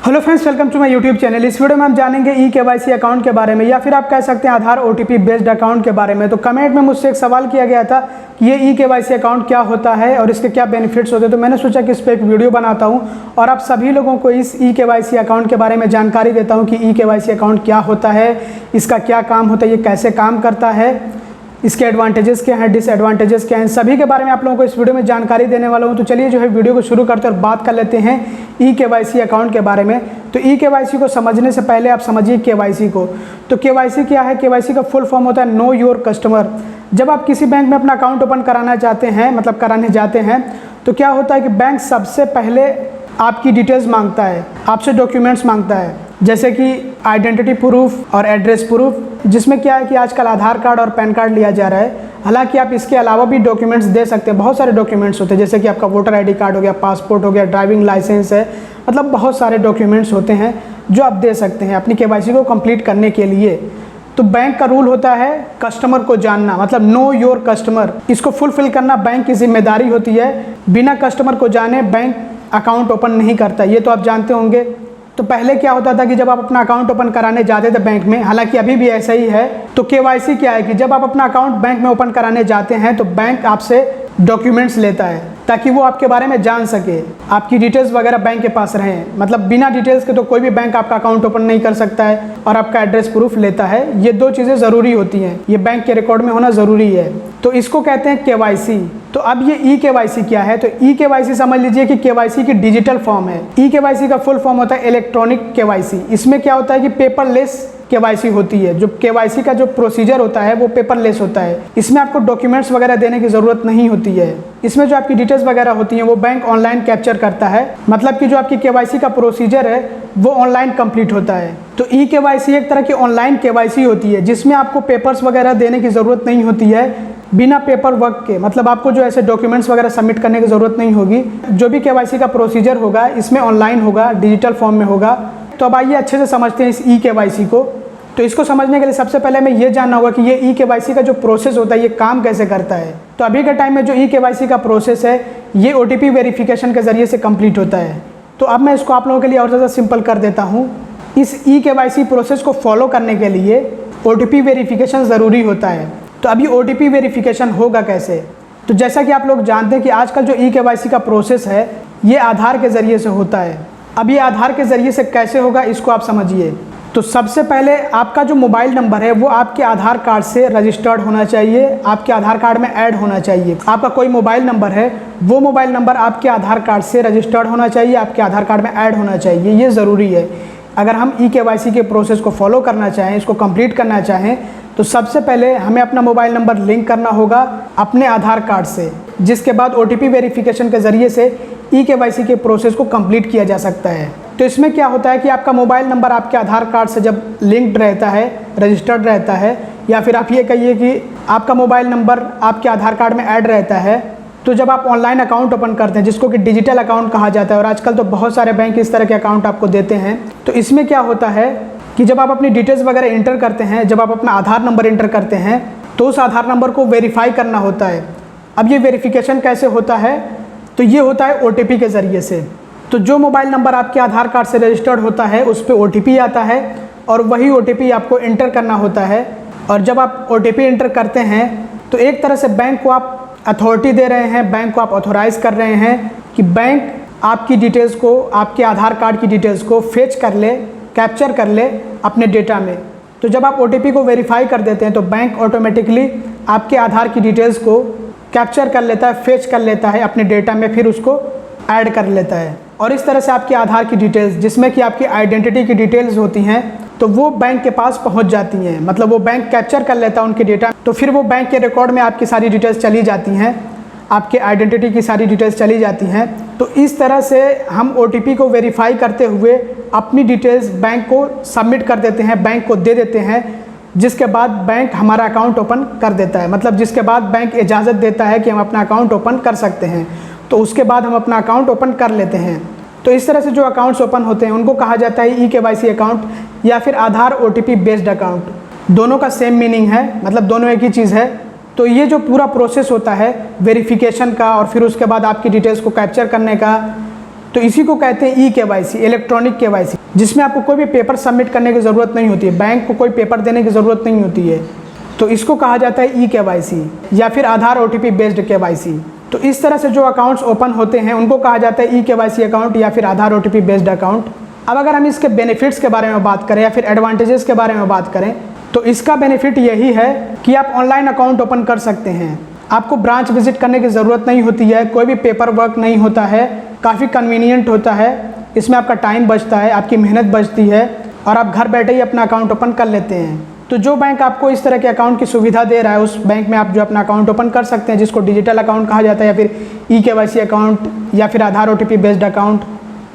Hello friends, welcome to my YouTube channel. इस video में हम जानेंगे ई-केवाईसी अकाउंट के बारे में, या फिर आप कह सकते हैं आधार ओटीपी बेस्ड अकाउंट के बारे में। तो कमेंट में मुझसे एक सवाल किया गया था कि ये ई-केवाईसी अकाउंट क्या होता है और इसके क्या बेनिफिट्स होते हैं। तो मैंने सोचा कि इस पर एक वीडियो बनाता हूं और आप सभी लोगों को इस ई-केवाईसी अकाउंट के बारे में जानकारी देता हूँ कि ई-केवाईसी अकाउंट क्या होता है, इसका क्या काम होता है, ये कैसे काम करता है, इसके एडवांटेजेस क्या हैं, डिसएडवांटेजेस क्या हैं, सभी के बारे में आप लोगों को इस वीडियो में जानकारी देने वाला हूं। तो चलिए जो है वीडियो को शुरू करते हैं और बात कर लेते हैं ई-केवाईसी अकाउंट के बारे में। तो ई-केवाईसी को समझने से पहले आप समझिए केवाईसी को। तो केवाईसी क्या है? केवाईसी का फुल फॉर्म होता है नो योर कस्टमर। जब आप किसी बैंक में अपना अकाउंट ओपन कराना चाहते हैं, मतलब कराने जाते हैं, तो क्या होता है कि बैंक सबसे पहले आपकी डिटेल्स मांगता है, आपसे डॉक्यूमेंट्स मांगता है, जैसे कि आइडेंटिटी प्रूफ और एड्रेस प्रूफ, जिसमें क्या है कि आजकल आधार कार्ड और पैन कार्ड लिया जा रहा है। हालांकि आप इसके अलावा भी डॉक्यूमेंट्स दे सकते हैं, बहुत सारे डॉक्यूमेंट्स होते हैं, जैसे कि आपका वोटर आईडी कार्ड हो गया, पासपोर्ट हो गया, ड्राइविंग लाइसेंस है, मतलब बहुत सारे डॉक्यूमेंट्स होते हैं जो आप दे सकते हैं अपनी केवाईसी को कंप्लीट करने के लिए। तो बैंक का रूल होता है कस्टमर को जानना, मतलब नो योर कस्टमर। इसको फुलफिल करना बैंक की जिम्मेदारी होती है। बिना कस्टमर को जाने बैंक अकाउंट ओपन नहीं करता, ये तो आप जानते होंगे। तो पहले क्या होता था कि जब आप अपना अकाउंट ओपन कराने जाते थे बैंक में, हालांकि अभी भी ऐसा ही है, तो केवाईसी क्या है कि जब आप अपना अकाउंट बैंक में ओपन कराने जाते हैं तो बैंक आपसे डॉक्यूमेंट्स लेता है ताकि वो आपके बारे में जान सके, आपकी डिटेल्स वगैरह बैंक के पास रहें। मतलब बिना डिटेल्स के तो कोई भी बैंक आपका अकाउंट ओपन नहीं कर सकता है, और आपका एड्रेस प्रूफ लेता है। ये दो चीज़ें ज़रूरी होती हैं, ये बैंक के रिकॉर्ड में होना ज़रूरी है। तो इसको कहते हैं केवाईसी। तो अब ये ई-केवाईसी क्या है? तो ई-केवाईसी समझ लीजिए कि केवाईसी की डिजिटल फॉर्म है। ई-केवाईसी का फुल फॉर्म होता है इलेक्ट्रॉनिक केवाईसी। इसमें क्या होता है कि पेपरलेस केवाईसी होती है। जो केवाईसी का जो प्रोसीजर होता है वो पेपरलेस होता है। इसमें आपको डॉक्यूमेंट्स वगैरह देने की ज़रूरत नहीं होती है। इसमें जो आपकी डिटेल्स वगैरह होती हैं वो बैंक ऑनलाइन कैप्चर करता है, मतलब कि जो आपकी केवाईसी का प्रोसीजर है वो ऑनलाइन कंप्लीट होता है। तो ई-केवाईसी एक तरह की ऑनलाइन केवाईसी होती है जिसमें आपको पेपर्स वगैरह देने की ज़रूरत नहीं होती है, बिना पेपर वर्क के। मतलब आपको जो ऐसे डॉक्यूमेंट्स वगैरह सबमिट करने की ज़रूरत नहीं होगी। जो भी केवाईसी का प्रोसीजर होगा इसमें ऑनलाइन होगा, डिजिटल फॉर्म में होगा। तो अब आइए अच्छे से समझते हैं इस ई-केवाईसी को। तो इसको समझने के लिए सबसे पहले हमें ये जानना होगा कि ये ई-केवाईसी का जो प्रोसेस होता है ये काम कैसे करता है। तो अभी के टाइम में जो ई-केवाईसी का प्रोसेस है ये ओटीपी वेरिफिकेशन के ज़रिए से कंप्लीट होता है। तो अब मैं इसको आप लोगों के लिए और ज़्यादा सिंपल कर देता हूँ। इस ई-केवाईसी प्रोसेस को फॉलो करने के लिए ओटीपी वेरिफिकेशन ज़रूरी होता है। तो अभी ओटीपी वेरिफिकेशन होगा कैसे? तो जैसा कि आप लोग जानते हैं कि आजकल जो ई-केवाईसी का प्रोसेस है ये आधार के ज़रिए से होता है। अब ये आधार के ज़रिए से कैसे होगा इसको आप समझिए। तो सबसे पहले आपका जो मोबाइल नंबर है वो आपके आधार कार्ड से रजिस्टर्ड होना चाहिए, आपके आधार कार्ड में ऐड होना चाहिए। आपका कोई मोबाइल नंबर है वो मोबाइल नंबर आपके आधार कार्ड से रजिस्टर्ड होना चाहिए, आपके आधार कार्ड में ऐड होना चाहिए। ये ज़रूरी है। अगर हम ई-केवाईसी के प्रोसेस को फॉलो करना चाहें, इसको कंप्लीट करना चाहें, तो सबसे पहले हमें अपना मोबाइल नंबर लिंक करना होगा अपने आधार कार्ड से, जिसके बाद ओटीपी वेरिफिकेशन के ज़रिए से ई-केवाईसी के प्रोसेस को कंप्लीट किया जा सकता है। तो इसमें क्या होता है कि आपका मोबाइल नंबर आपके आधार कार्ड से जब लिंक्ड रहता है, रजिस्टर्ड रहता है, या फिर आप ये कहिए कि आपका मोबाइल नंबर आपके आधार कार्ड में ऐड रहता है, तो जब आप ऑनलाइन अकाउंट ओपन करते हैं जिसको कि डिजिटल अकाउंट कहा जाता है, और आजकल तो बहुत सारे बैंक इस तरह के अकाउंट आपको देते हैं, तो इसमें क्या होता है कि जब आप अपनी डिटेल्स वगैरह इंटर करते हैं, जब आप अपना आधार नंबर इंटर करते हैं तो उस आधार नंबर को वेरीफाई करना होता है। अब ये वेरिफिकेशन कैसे होता है? तो ये होता है ओटीपी के ज़रिए से। तो जो मोबाइल नंबर आपके आधार कार्ड से रजिस्टर्ड होता है उस पर ओटीपी आता है, और वही ओटीपी आपको इंटर करना होता है। और जब आप ओटीपी इंटर करते हैं तो एक तरह से बैंक को आप अथॉरिटी दे रहे हैं, बैंक को आप ऑथोराइज़ कर रहे हैं कि बैंक आपकी डिटेल्स को, आपके आधार कार्ड की डिटेल्स को फेच कर ले, कैप्चर कर ले अपने डेटा में। तो जब आप ओटीपी को वेरीफाई कर देते हैं तो बैंक ऑटोमेटिकली आपके आधार की डिटेल्स को कैप्चर कर लेता है, फेच कर लेता है अपने डेटा में, फिर उसको ऐड कर लेता है। और इस तरह से आपके आधार की डिटेल्स, जिसमें कि आपकी आइडेंटिटी की डिटेल्स होती हैं, तो वो बैंक के पास पहुंच जाती हैं। मतलब वो बैंक कैप्चर कर लेता है उनके डेटा, तो फिर वो बैंक के रिकॉर्ड में आपकी सारी डिटेल्स चली जाती हैं, आपके आइडेंटिटी की सारी डिटेल्स चली जाती हैं। तो इस तरह से हम ओटीपी को वेरीफाई करते हुए अपनी डिटेल्स बैंक को सबमिट कर देते हैं, बैंक को दे देते हैं, जिसके बाद बैंक हमारा अकाउंट ओपन कर देता है। मतलब जिसके बाद बैंक इजाज़त देता है कि हम अपना अकाउंट ओपन कर सकते हैं, तो उसके बाद हम अपना अकाउंट ओपन कर लेते हैं। तो इस तरह से जो अकाउंट्स ओपन होते हैं उनको कहा जाता है ई-केवाईसी अकाउंट या फिर आधार ओटीपी बेस्ड अकाउंट। दोनों का सेम मीनिंग है, मतलब दोनों एक ही चीज़ है। तो ये जो पूरा प्रोसेस होता है वेरिफिकेशन का, और फिर उसके बाद आपकी डिटेल्स को कैप्चर करने का, तो इसी को कहते हैं ई-केवाईसी, इलेक्ट्रॉनिक केवाईसी, जिसमें आपको कोई भी पेपर सबमिट करने की ज़रूरत नहीं होती है, बैंक को कोई पेपर देने की ज़रूरत नहीं होती है। तो इसको कहा जाता है ई-केवाईसी या फिर आधार OTP बेस्ड केवाईसी। तो इस तरह से जो अकाउंट्स ओपन होते हैं उनको कहा जाता है ई-केवाईसी अकाउंट या फिर आधार OTP बेस्ड अकाउंट। अब अगर हम इसके बेनिफिट्स के बारे में बात करें या फिर एडवांटेजेस के बारे में बात करें, तो इसका बेनिफिट यही है कि आप ऑनलाइन अकाउंट ओपन कर सकते हैं। आपको ब्रांच विजिट करने की ज़रूरत नहीं होती है, कोई भी पेपर वर्क नहीं होता है, काफ़ी कन्वीनियंट होता है। इसमें आपका टाइम बचता है, आपकी मेहनत बचती है और आप घर बैठे ही अपना अकाउंट ओपन कर लेते हैं। तो जो बैंक आपको इस तरह के अकाउंट की सुविधा दे रहा है, उस बैंक में आप जो अपना अकाउंट ओपन कर सकते हैं, जिसको डिजिटल अकाउंट कहा जाता है या फिर ई-केवाईसी अकाउंट या फिर आधार OTP बेस्ड अकाउंट।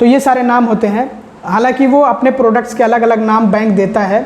तो ये सारे नाम होते हैं। हालांकि वो अपने प्रोडक्ट्स के अलग अलग नाम बैंक देता है,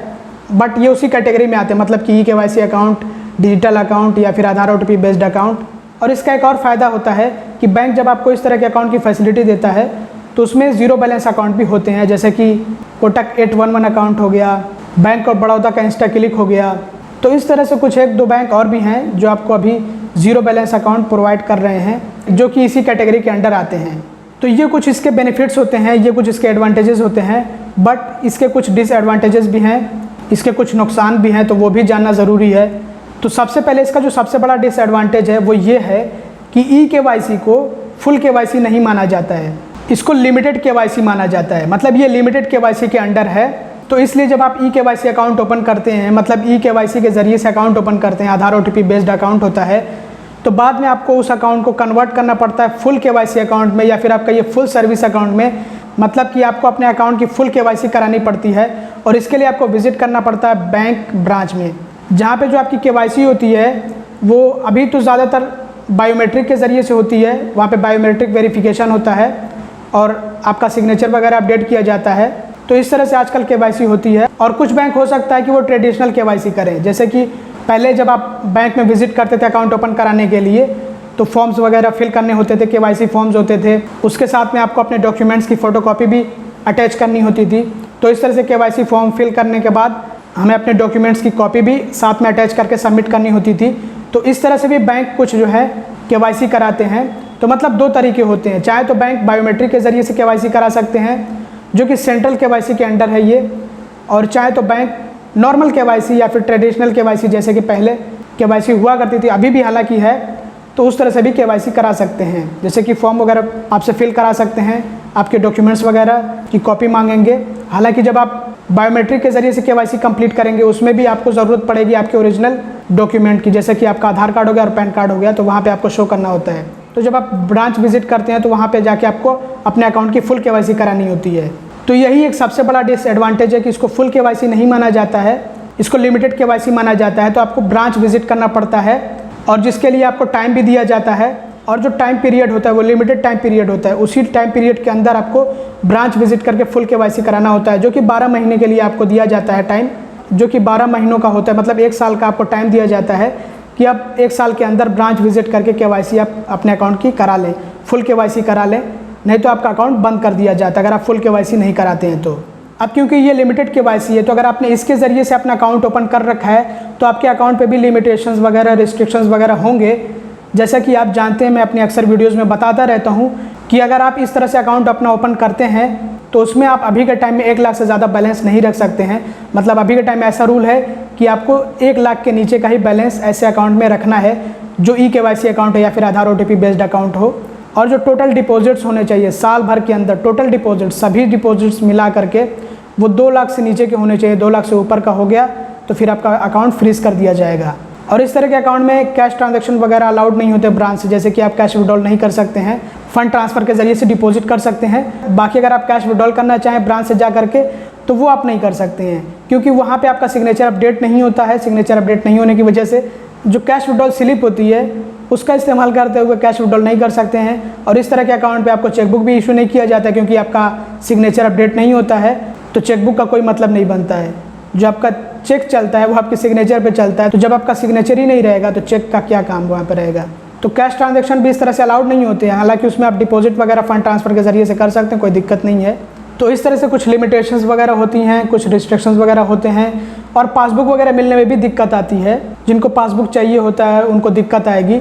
बट ये उसी कैटेगरी में आते हैं, मतलब कि ई-केवाईसी अकाउंट, डिजिटल अकाउंट या फिर आधार OTP बेस्ड अकाउंट। और इसका एक और फ़ायदा होता है कि बैंक जब आपको इस तरह के अकाउंट की फैसिलिटी देता है तो उसमें ज़ीरो बैलेंस अकाउंट भी होते हैं, जैसे कि कोटक 811 अकाउंट हो गया, बैंक ऑफ बड़ौदा का इंस्टाक्लिक हो गया। तो इस तरह से कुछ एक दो बैंक और भी हैं जो आपको अभी ज़ीरो बैलेंस अकाउंट प्रोवाइड कर रहे हैं, जो कि इसी कैटेगरी के अंडर आते हैं। तो ये कुछ इसके बेनिफिट्स होते हैं, ये कुछ इसके एडवांटेजेस होते हैं, बट इसके कुछ डिसएडवांटेजेस भी हैं, इसके कुछ नुकसान भी हैं, तो वो भी जानना ज़रूरी है। तो सबसे पहले इसका जो सबसे बड़ा डिसएडवांटेज है वो ये है कि ई-केवाईसी को फुल केवाईसी नहीं माना जाता है, इसको लिमिटेड केवाईसी माना जाता है। मतलब ये लिमिटेड केवाईसी के अंडर है। तो इसलिए जब आप ई-केवाईसी अकाउंट ओपन करते हैं, मतलब ई-केवाईसी के ज़रिए से अकाउंट ओपन करते हैं, आधार OTP बेस्ड अकाउंट होता है, तो बाद में आपको उस अकाउंट को कन्वर्ट करना पड़ता है फुल केवाईसी अकाउंट में या फिर आपका ये फुल सर्विस अकाउंट में। मतलब कि आपको अपने अकाउंट की फुल केवाईसी करानी पड़ती है और इसके लिए आपको विजिट करना पड़ता है बैंक ब्रांच में, जहाँ पे जो आपकी केवाईसी होती है वो अभी तो ज़्यादातर बायोमेट्रिक के ज़रिए से होती है। वहाँ पे बायोमेट्रिक वेरिफिकेशन होता है और आपका सिग्नेचर वगैरह अपडेट किया जाता है। तो इस तरह से आजकल केवाईसी होती है। और कुछ बैंक हो सकता है कि वो ट्रेडिशनल केवाईसी करें, जैसे कि पहले जब आप बैंक में विजिट करते थे अकाउंट ओपन कराने के लिए, तो फॉर्म्स वगैरह फिल करने होते थे, केवाईसी फॉर्म्स होते थे, उसके साथ में आपको अपने डॉक्यूमेंट्स की फ़ोटोकॉपी भी अटैच करनी होती थी। तो इस तरह से केवाईसी फॉर्म फिल करने के बाद हमें अपने डॉक्यूमेंट्स की कॉपी भी साथ में अटैच करके सबमिट करनी होती थी। तो इस तरह से भी बैंक कुछ जो है केवाईसी कराते हैं। तो मतलब दो तरीके होते हैं, चाहे तो बैंक बायोमेट्रिक के ज़रिए से केवाईसी करा सकते हैं जो कि सेंट्रल केवाईसी के अंडर है ये, और चाहे तो बैंक नॉर्मल केवाईसी या फिर ट्रेडिशनल केवाईसी जैसे कि पहले केवाईसी हुआ करती थी, अभी भी हालांकि है, तो उस तरह से भी केवाईसी करा सकते हैं। जैसे कि फॉर्म वगैरह आपसे फिल करा सकते हैं, आपके डॉक्यूमेंट्स वगैरह की कॉपी मांगेंगे। हालांकि जब आप बायोमेट्रिक के ज़रिए से केवाईसी कंप्लीट करेंगे उसमें भी आपको ज़रूरत पड़ेगी आपके ओरिजिनल डॉक्यूमेंट की, जैसे कि आपका आधार कार्ड हो गया और पैन कार्ड हो गया, तो वहाँ पे आपको शो करना होता है। तो जब आप ब्रांच विजिट करते हैं तो वहाँ पे जाके आपको अपने अकाउंट की फुल केवाईसी करानी होती है। तो यही एक सबसे बड़ा डिसएडवांटेज है कि इसको फुल केवाईसी नहीं माना जाता है, इसको लिमिटेड केवाईसी माना जाता है। तो आपको ब्रांच विजिट करना पड़ता है और जिसके लिए आपको टाइम भी दिया जाता है, और जो टाइम पीरियड होता है वो लिमिटेड टाइम पीरियड होता है। उसी टाइम पीरियड के अंदर आपको ब्रांच विजिट करके फुल केवाईसी कराना होता है, जो कि 12 महीने के लिए आपको दिया जाता है टाइम, जो कि 12 महीनों का होता है। मतलब 1 साल का आपको टाइम दिया जाता है कि आप 1 साल के अंदर ब्रांच विजिट करके केवाईसी आप अपने अकाउंट की करा लें, फुल केवाईसी करा लें, नहीं तो आपका अकाउंट बंद कर दिया जाता है अगर आप फुल केवाईसी नहीं कराते हैं तो। अब क्योंकि ये लिमिटेड केवाईसी है, तो अगर आपने इसके ज़रिए से अपना अकाउंट ओपन कर रखा है तो आपके अकाउंट पे भी लिमिटेशंस वगैरह, रिस्ट्रिक्शंस वगैरह होंगे। जैसा कि आप जानते हैं, मैं अपने अक्सर वीडियोज़ में बताता रहता हूँ कि अगर आप इस तरह से अकाउंट अपना ओपन करते हैं तो उसमें आप अभी के टाइम में 1 लाख से ज़्यादा बैलेंस नहीं रख सकते हैं। मतलब अभी के टाइम में ऐसा रूल है कि आपको 1 लाख के नीचे का ही बैलेंस ऐसे अकाउंट में रखना है जो ई-केवाईसी अकाउंट है या फिर आधार OTP बेस्ड अकाउंट हो। और जो टोटल डिपॉजिट्स होने चाहिए साल भर के अंदर, टोटल डिपॉजिट्स सभी डिपॉजिट्स मिला करके वो 2 लाख से नीचे के होने चाहिए। 2 लाख से ऊपर का हो गया तो फिर आपका अकाउंट फ्रीज कर दिया जाएगा। और इस तरह के अकाउंट में कैश ट्रांजैक्शन वगैरह अलाउड नहीं होते ब्रांच से, जैसे कि आप कैश विड्रॉल नहीं कर सकते हैं, फंड ट्रांसफ़र के ज़रिए से डिपॉजिट कर सकते हैं। बाकी अगर आप कैश विड्रॉल करना चाहें ब्रांच से जा करके तो वो आप नहीं कर सकते हैं, क्योंकि वहाँ पे आपका सिग्नेचर अपडेट नहीं होता है। सिग्नेचर अपडेट नहीं होने की वजह से जो कैश विड्रॉल स्लिप होती है उसका इस्तेमाल करते हुए कैश विड्रॉल नहीं कर सकते हैं। और इस तरह के अकाउंट पे आपको चेकबुक भी इशू नहीं किया जाता है, क्योंकि आपका सिग्नेचर अपडेट नहीं होता है, तो चेकबुक का कोई मतलब नहीं बनता है। जो आपका चेक चलता है वो आपके सिग्नेचर पे चलता है, तो जब आपका सिग्नेचर ही नहीं रहेगा तो चेक का क्या काम वहाँ पर रहेगा। तो कैश ट्रांजैक्शन भी इस तरह से अलाउड नहीं होते हैं। हालांकि उसमें आप डिपॉजिट वगैरह फंड ट्रांसफ़र के ज़रिए से कर सकते हैं, कोई दिक्कत नहीं है। तो इस तरह से कुछ लिमिटेशंस वगैरह होती हैं, कुछ रिस्ट्रिक्शंस वगैरह होते हैं, और पासबुक वगैरह मिलने में भी दिक्कत आती है। जिनको पासबुक चाहिए होता है उनको दिक्कत आएगी।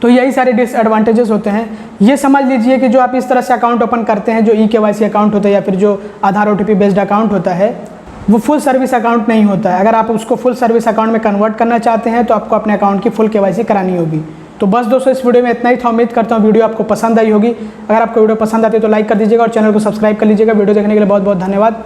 तो यही सारे डिसएडवांटेजेस होते हैं। ये समझ लीजिए कि जो आप इस तरह से अकाउंट ओपन करते हैं, जो eKYC अकाउंट होता है या फिर जो आधार OTP बेस्ड अकाउंट होता है, वो फुल सर्विस अकाउंट नहीं होता है। अगर आप उसको फुल सर्विस अकाउंट में कन्वर्ट करना चाहते हैं तो आपको अपने अकाउंट की फुल KYC करानी होगी। तो बस दोस्तों इस वीडियो में इतना ही था। उम्मीद करता हूँ वीडियो आपको पसंद आई होगी। अगर आपको वीडियो पसंद आती है तो लाइक कर दीजिएगा और चैनल को सब्सक्राइब कर लीजिएगा। वीडियो देखने के लिए बहुत बहुत धन्यवाद।